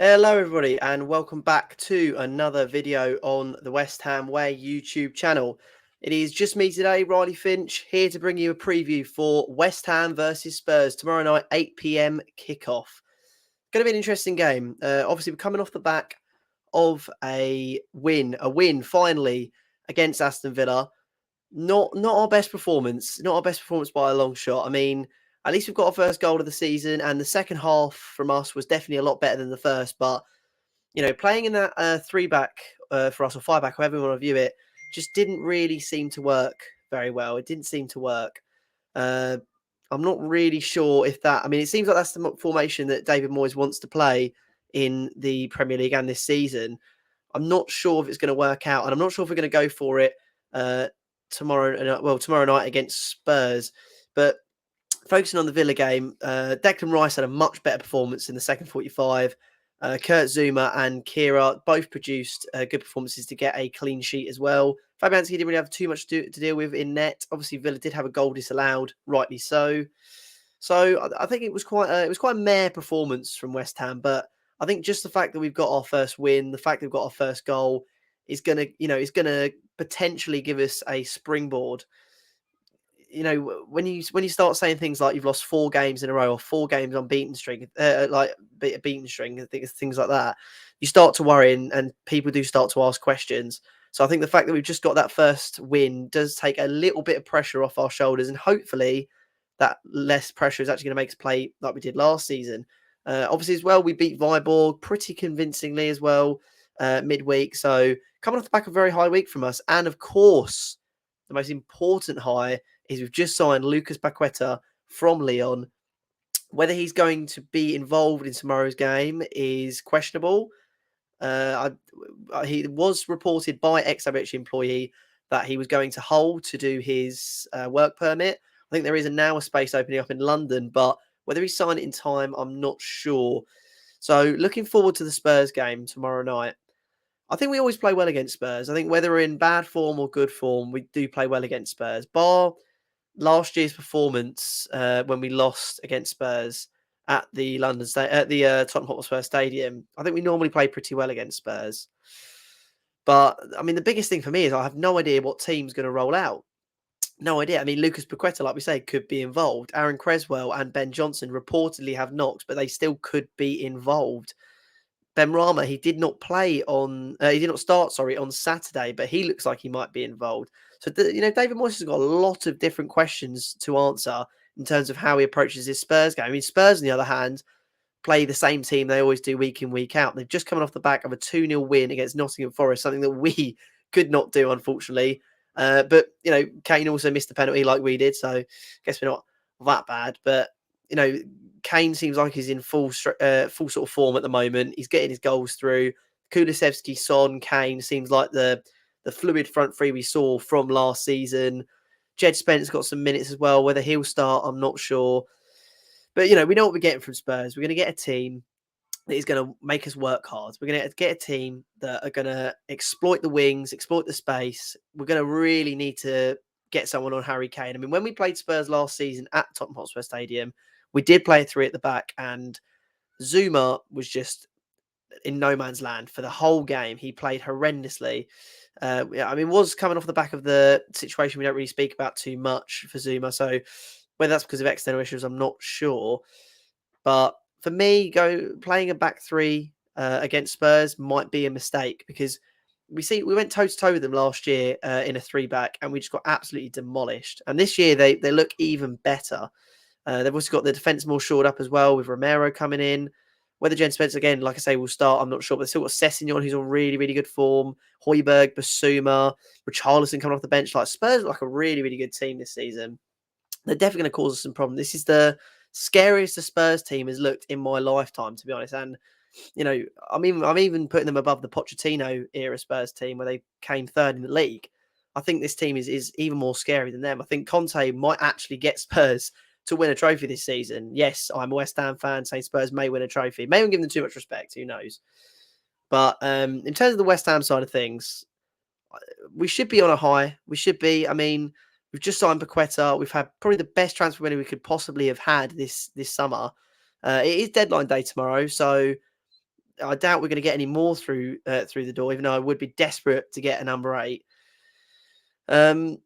Hello, everybody, and welcome back to another video on the West Ham Way YouTube channel. It is just me today, Riley Finch, here to bring you a preview for West Ham versus Spurs tomorrow night, 8 p.m. kickoff. Going to be an interesting game. Obviously, we're coming off the back of a win finally against Aston Villa. Not our best performance, not our best performance by a long shot. I mean, at least we've got our first goal of the season, and the second half from us was definitely a lot better than the first. But playing in that three back for us or five back, however you want to view it, just didn't really seem to work very well. It didn't seem to work. Uh, I'm not really sure if that. I mean, it seems like that's the formation that David Moyes wants to play in the Premier League and this season. I'm not sure if it's going to work out, and I'm not sure if we're going to go for it tomorrow night against Spurs. But focusing on the Villa game, Declan Rice had a much better performance in the second 45. Kurt Zuma and Kira both produced good performances to get a clean sheet as well. Fabianski didn't really have too much to deal with in net. Obviously, Villa did have a goal disallowed, rightly so. So I think it was quite a meh performance from West Ham. But I think just the fact that we've got our first win, the fact that we've got our first goal, is gonna potentially give us a springboard. When you start saying things like you've lost 4 games in a row or 4 games on beaten string, like a beaten string, things like that, you start to worry, and people do start to ask questions. So I think the fact that we've just got that first win does take a little bit of pressure off our shoulders, and hopefully that less pressure is actually going to make us play like we did last season. Obviously, as well, we beat Viborg pretty convincingly as well midweek. So coming off the back of a very high week from us, and of course, the most important high is we've just signed Lucas Paqueta from Lyon. Whether he's going to be involved in tomorrow's game is questionable. He was reported by ex-Aberystwyth employee that he was going to Hull to do his work permit. I think there is now a space opening up in London, but whether he's signed it in time, I'm not sure. So looking forward to the Spurs game tomorrow night. I think we always play well against Spurs. I think whether we're in bad form or good form, we do play well against Spurs. Bar last year's performance when we lost against Spurs at the Tottenham Hotspur Stadium, I think we normally play pretty well against Spurs. But I mean, the biggest thing for me is I have no idea what team's going to roll out. No idea. I mean, Lucas Paqueta, like we say, could be involved. Aaron Creswell and Ben Johnson reportedly have knocks, but they still could be involved. Ben Rama, he did not start, on Saturday, but he looks like he might be involved. So, David Moyes has got a lot of different questions to answer in terms of how he approaches his Spurs game. I mean, Spurs, on the other hand, play the same team they always do week in, week out. They've just come off the back of a 2-0 win against Nottingham Forest, something that we could not do, unfortunately. But, Kane also missed the penalty like we did, so I guess we're not that bad. But, Kane seems like he's in full sort of form at the moment. He's getting his goals through. Kulusevski, Son, Kane seems like the fluid front three we saw from last season. Jed Spence got some minutes as well. Whether he'll start, I'm not sure. But, we know what we're getting from Spurs. We're going to get a team that is going to make us work hard. We're going to get a team that are going to exploit the wings, exploit the space. We're going to really need to get someone on Harry Kane. I mean, when we played Spurs last season at Tottenham Hotspur Stadium, we did play a 3 at the back, and Zuma was just in no man's land for the whole game. He played horrendously. Was coming off the back of the situation we don't really speak about too much for Zuma. So whether that's because of external issues, I'm not sure. But for me, playing a back three against Spurs might be a mistake, because we went toe to toe with them last year in a 3-back, and we just got absolutely demolished. And this year they look even better. They've also got the defence more shored up as well, with Romero coming in. Whether Jen Spence, again, like I say, will start, I'm not sure. But they've still got Sessegnon, who's on really, really good form. Højbjerg, Basuma, Richarlison coming off the bench. Like, Spurs look like a really, really good team this season. They're definitely going to cause us some problems. This is the scariest the Spurs team has looked in my lifetime, to be honest. And, I'm even putting them above the Pochettino era Spurs team, where they came third in the league. I think this team is even more scary than them. I think Conte might actually get Spurs to win a trophy this season. Yes, I'm a West Ham fan, saying Spurs may win a trophy. Maybe I'm giving them too much respect. Who knows? But in terms of the West Ham side of things, we should be on a high. We should be. I mean, we've just signed Paqueta. We've had probably the best transfer window we could possibly have had this summer. It is deadline day tomorrow, so I doubt we're going to get any more through the door, even though I would be desperate to get a number 8. In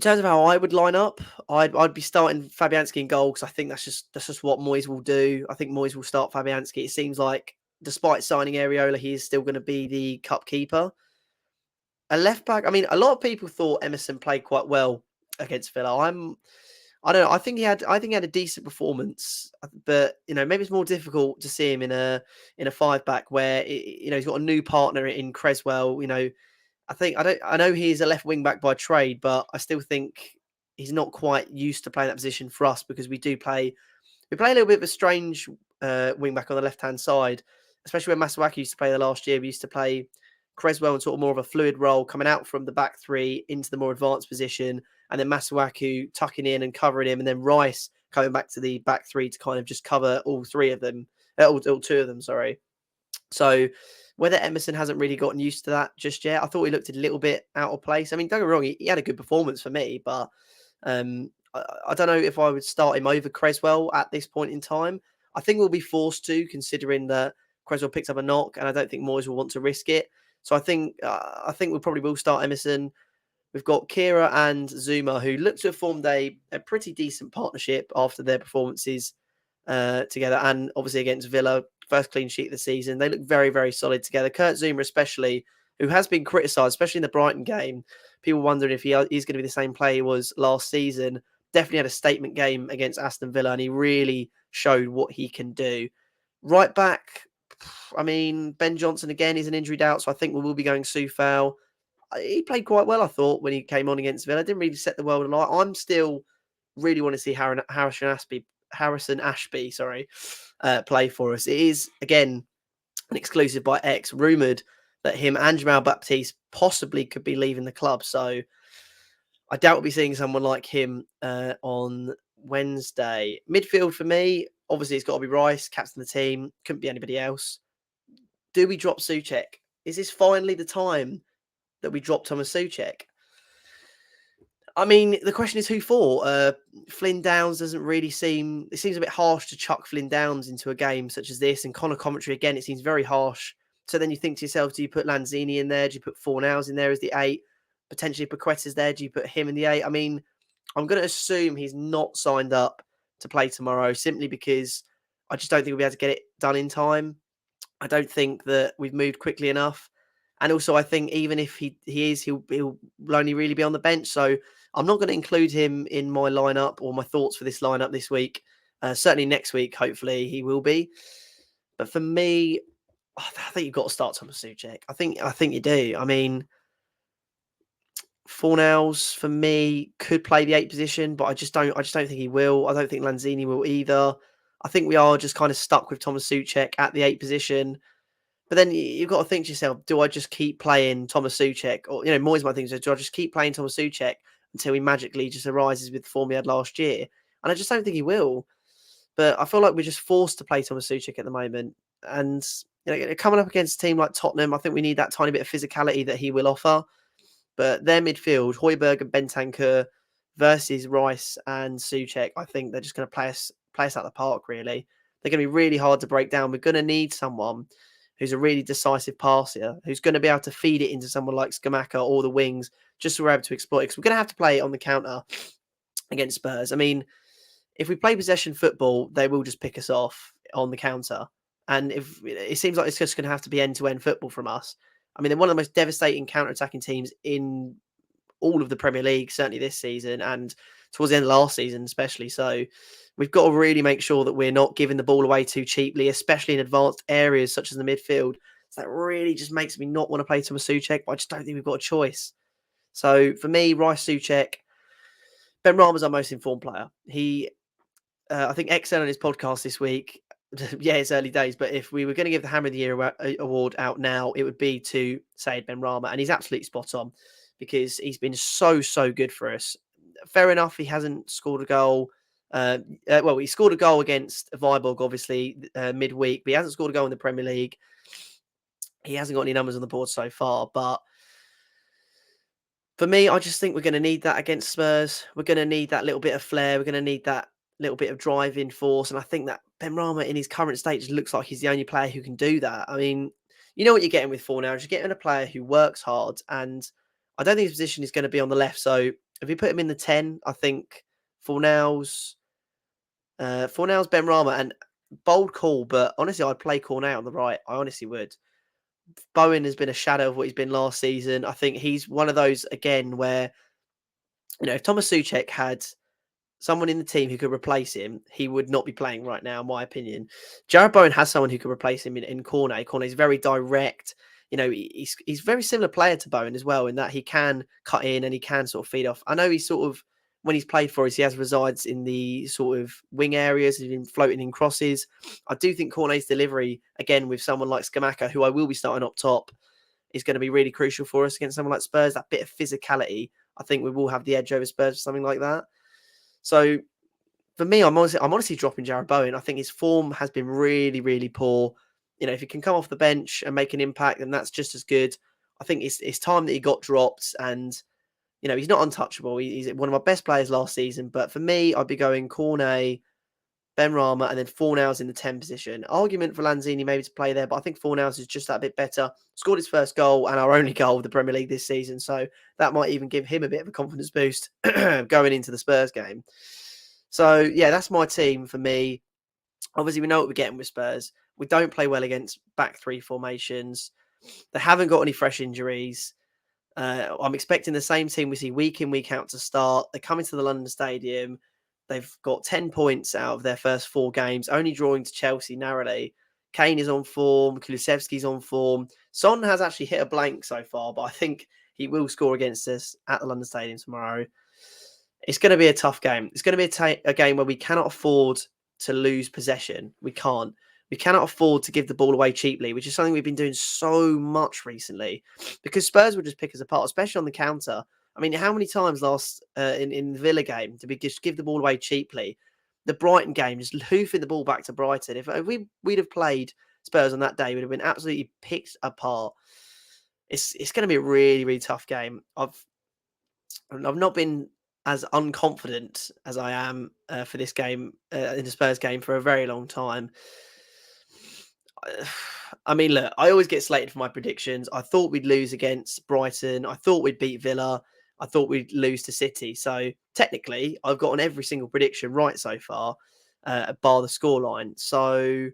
terms of how I would line up, I'd be starting Fabianski in goal, because I think that's just what Moyes will do. I think Moyes will start Fabianski. It seems like, despite signing Areola, he is still going to be the cup keeper. A left back. I mean, a lot of people thought Emerson played quite well against Villa. I don't know. I think he had a decent performance, but maybe it's more difficult to see him in a 5-back where he's got a new partner in Creswell. I know he's a left wing back by trade, but I still think he's not quite used to playing that position for us, because we play a little bit of a strange wing back on the left hand side, especially when Masuaki used to play there last year. We used to play Creswell in sort of more of a fluid role, coming out from the back 3 into the more advanced position, and then Masuaku tucking in and covering him, and then Rice coming back to the back 3 to kind of just cover all 3 of them, all 2 of them, sorry. So whether Emerson hasn't really gotten used to that just yet, I thought he looked a little bit out of place. I mean, don't get me wrong, he had a good performance for me, but I don't know if I would start him over Creswell at this point in time. I think we'll be forced to, considering that Creswell picked up a knock, and I don't think Moyes will want to risk it. So I think we probably will start Emerson. We've got Kira and Zuma, who look to have formed a pretty decent partnership after their performances together, and obviously against Villa, first clean sheet of the season. They look very, very solid together. Kurt Zuma especially, who has been criticised, especially in the Brighton game. People wondering if he's going to be the same player he was last season. Definitely had a statement game against Aston Villa, and he really showed what he can do. Right back, I mean, Ben Johnson again is an injury doubt, so I think we will be going Soufal. He played quite well, I thought, when he came on against Villa. Didn't really set the world alight. I'm still really want to see Harrison Ashby, play for us. It is, again, an exclusive by X, rumoured that him and Jamal Baptiste possibly could be leaving the club. So I doubt we'll be seeing someone like him on Wednesday. Midfield for me, obviously it's got to be Rice, captain of the team. Couldn't be anybody else. Do we drop Souček? Is this finally the time that we drop Thomas Souček? I mean, the question is who for? Flynn Downs doesn't really seem... It seems a bit harsh to chuck Flynn Downs into a game such as this. And Connor Commentary, again, it seems very harsh. So then you think to yourself, do you put Lanzini in there? Do you put Fornals in there as the 8? Potentially Paqueta's there. Do you put him in the 8? I mean, I'm going to assume he's not signed up to play tomorrow, simply because I just don't think we'll be able to get it done in time. I don't think that we've moved quickly enough. And also, I think even if he is, he'll only really be on the bench. So I'm not going to include him in my lineup or my thoughts for this lineup this week. Certainly next week, hopefully he will be. But for me, I think you've got to start Thomas Souček. I think you do. I mean, Fornals for me could play the 8 position, but I just don't think he will. I don't think Lanzini will either. I think we are just kind of stuck with Thomas Souček at the 8 position. But then you've got to think to yourself, do I just keep playing Thomas Souček? Or, Moyes might think, do I just keep playing Thomas Souček until he magically just arises with the form he had last year? And I just don't think he will. But I feel like we're just forced to play Thomas Souček at the moment. And coming up against a team like Tottenham, I think we need that tiny bit of physicality that he will offer. But their midfield, Højbjerg and Bentancur versus Rice and Souček, I think they're just going to play us out the park, really. They're going to be really hard to break down. We're going to need someone who's a really decisive passer, who's going to be able to feed it into someone like Scamacca or the wings, just so we're able to exploit it. Because we're going to have to play it on the counter against Spurs. I mean, if we play possession football, they will just pick us off on the counter. And if it seems like it's just going to have to be end-to-end football from us. I mean, they're one of the most devastating counter-attacking teams in all of the Premier League, certainly this season, and towards the end of last season especially. So we've got to really make sure that we're not giving the ball away too cheaply, especially in advanced areas such as the midfield. So that really just makes me not want to play Thomas Souček, but I just don't think we've got a choice. So for me, Rice, Souček, Ben Rama's our most informed player. I think Excel on his podcast this week, yeah, it's early days, but if we were going to give the Hammer of the Year award out now, it would be to Said Ben Rama, and he's absolutely spot on because he's been so good for us. Fair enough, he hasn't scored a goal. He scored a goal against Viborg, obviously, midweek, but he hasn't scored a goal in the Premier League. He hasn't got any numbers on the board so far, but for me, I just think we're going to need that against Spurs. We're going to need that little bit of flair. We're going to need that little bit of driving force. And I think that Benrahma in his current state just looks like he's the only player who can do that. I mean, you know what you're getting with Fornals. You're getting a player who works hard, and I don't think his position is going to be on the left. So if you put him in the 10, I think Fornals, Benrahma, and bold call, but honestly, I'd play Cornet on the right. I honestly would. Bowen has been a shadow of what he's been last season. I think he's one of those again where, if Thomas Souček had someone in the team who could replace him, he would not be playing right now, in my opinion. Jared Bowen has someone who could replace him in Cornet. Cornet is very direct. He's very similar player to Bowen as well, in that he can cut in and he can sort of feed off. I know he's sort of, when he's played for us, he has resides in the sort of wing areas, he's been floating in crosses. I do think Cornet's delivery, again, with someone like Skamaka, who I will be starting up top, is going to be really crucial for us against someone like Spurs. That bit of physicality, I think we will have the edge over Spurs for something like that. So for me, I'm honestly dropping Jared Bowen. I think his form has been really, really poor. If he can come off the bench and make an impact, then that's just as good. I think it's time that he got dropped, and he's not untouchable. He's one of my best players last season. But for me, I'd be going Cornet, Benrahma, and then Fornals in the 10 position. Argument for Lanzini maybe to play there, but I think Fornals is just that bit better. Scored his first goal and our only goal of the Premier League this season, so that might even give him a bit of a confidence boost going into the Spurs game. So, yeah, that's my team for me. Obviously, we know what we're getting with Spurs. We don't play well against back three formations. They haven't got any fresh injuries. I'm expecting the same team we see week in, week out to start. They come into the London Stadium. They've got 10 points out of their first 4 games, only drawing to Chelsea narrowly. Kane is on form. Kulusevski's on form. Son has actually hit a blank so far, but I think he will score against us at the London Stadium tomorrow. It's going to be a tough game. It's going to be a game where we cannot afford to lose possession. We can't. We cannot afford to give the ball away cheaply, which is something we've been doing so much recently, because Spurs will just pick us apart, especially on the counter. I mean, how many times in the Villa game did we just give the ball away cheaply? The Brighton game, just hoofing the ball back to Brighton. If we'd have played Spurs on that day, we'd have been absolutely picked apart. It's going to be a really, really tough game. I've not been as unconfident as I am for this game, in the Spurs game, for a very long time. I mean, look, I always get slated for my predictions. I thought we'd lose against Brighton. I thought we'd beat Villa. I thought we'd lose to City. So technically, I've gotten every single prediction right so far, bar the scoreline. So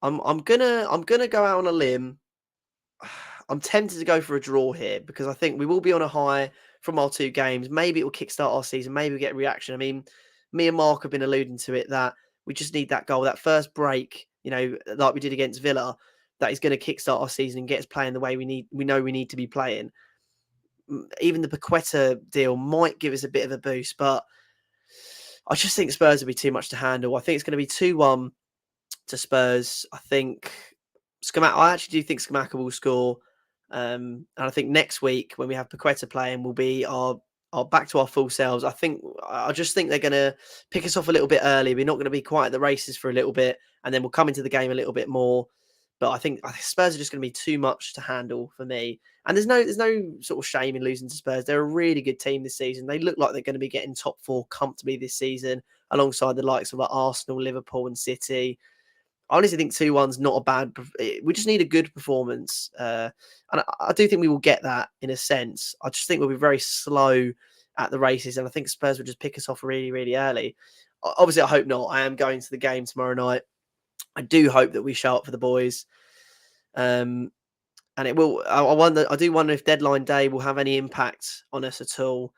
I'm gonna go out on a limb. I'm tempted to go for a draw here, because I think we will be on a high from our 2 games. Maybe it will kickstart our season. Maybe we get a reaction. I mean, me and Mark have been alluding to it, that we just need that goal, that first break, like we did against Villa, that is going to kickstart our season and get us playing the way we know we need to be playing. Even the Paqueta deal might give us a bit of a boost, but I just think Spurs will be too much to handle. I think it's going to be 2-1 to Spurs. I actually do think Skamaka will score. And I think next week, when we have Paqueta playing, will be our back to our full selves. I just think they're going to pick us off a little bit early. We're not going to be quite at the races for a little bit, and then we'll come into the game a little bit more. But I think Spurs are just going to be too much to handle for me. And there's no sort of shame in losing to Spurs. They're a really good team this season. They look like they're going to be getting top 4 comfortably this season, alongside the likes of like Arsenal, Liverpool, and City. I honestly think 2-1's not a bad. We just need a good performance, and I do think we will get that in a sense. I just think we'll be very slow at the races, and I think Spurs will just pick us off really, really early. Obviously, I hope not. I am going to the game tomorrow night. I do hope that we show up for the boys, and it will. I do wonder if deadline day will have any impact on us at all.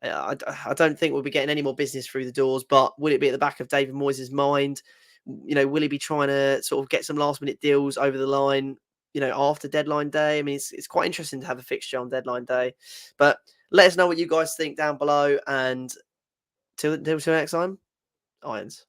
I don't think we'll be getting any more business through the doors, but will it be at the back of David Moyes' mind? Will he be trying to sort of get some last minute deals over the line, after deadline day? I mean, it's quite interesting to have a fixture on deadline day. But let us know what you guys think down below. And till next time, Irons.